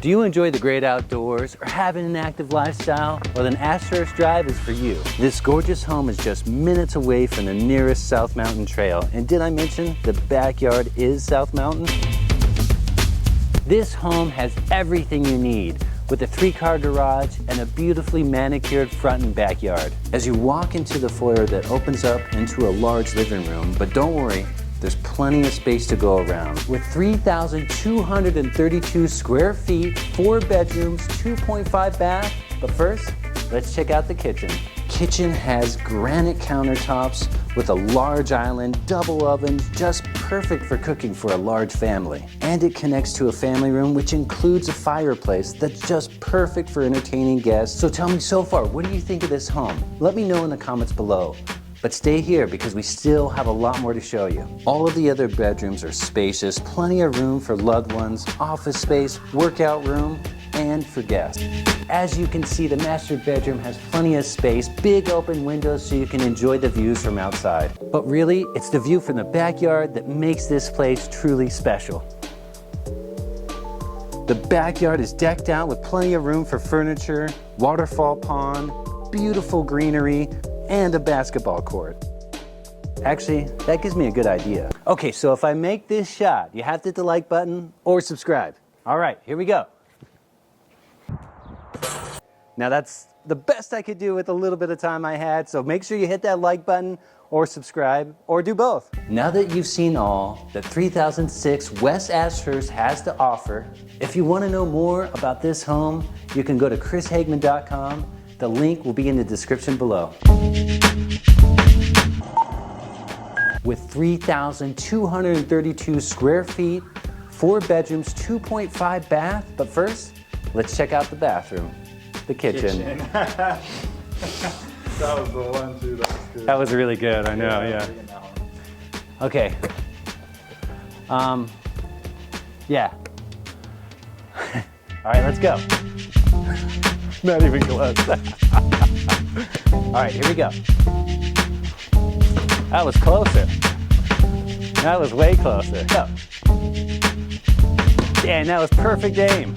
Do you enjoy the great outdoors or having an active lifestyle? Well, then Ashurst Drive is for you. This gorgeous home is just minutes away from the nearest South Mountain Trail. And did I mention the backyard is South Mountain? This home has everything you need, with a 3-car garage and a beautifully manicured front and backyard. As you walk into the foyer that opens up into a large living room, but don't worry, there's plenty of space to go around. With 3,232 square feet, 4 bedrooms, 2.5 bath. But first, let's check out the kitchen. Kitchen has granite countertops with a large island, double ovens, just perfect for cooking for a large family. And it connects to a family room, which includes a fireplace that's just perfect for entertaining guests. So tell me so far, what do you think of this home? Let me know in the comments below. But stay here because we still have a lot more to show you. All of the other bedrooms are spacious, plenty of room for loved ones, office space, workout room, and for guests. As you can see, the master bedroom has plenty of space, big open windows so you can enjoy the views from outside. But really, it's the view from the backyard that makes this place truly special. The backyard is decked out with plenty of room for furniture, waterfall pond, beautiful greenery, and a basketball court. Actually, that gives me a good idea. Okay, so if I make this shot, you have to hit the like button or subscribe. All right, here we go. Now that's the best I could do with a little bit of time I had, so make sure you hit that like button or subscribe, or do both. Now that you've seen all that 3006 West Ashurst has to offer, if you want to know more about this home, you can go to chrishagman.com. The link will be in the description below. With 3,232 square feet, 4 bedrooms, 2.5 bath. But first, let's check out the bathroom, the kitchen. That was the one too, that was good. That was really good, I know, yeah. Okay. Yeah. All right, let's go. Not even close. All right, here we go. That was closer. That was way closer. Go. And that was perfect aim.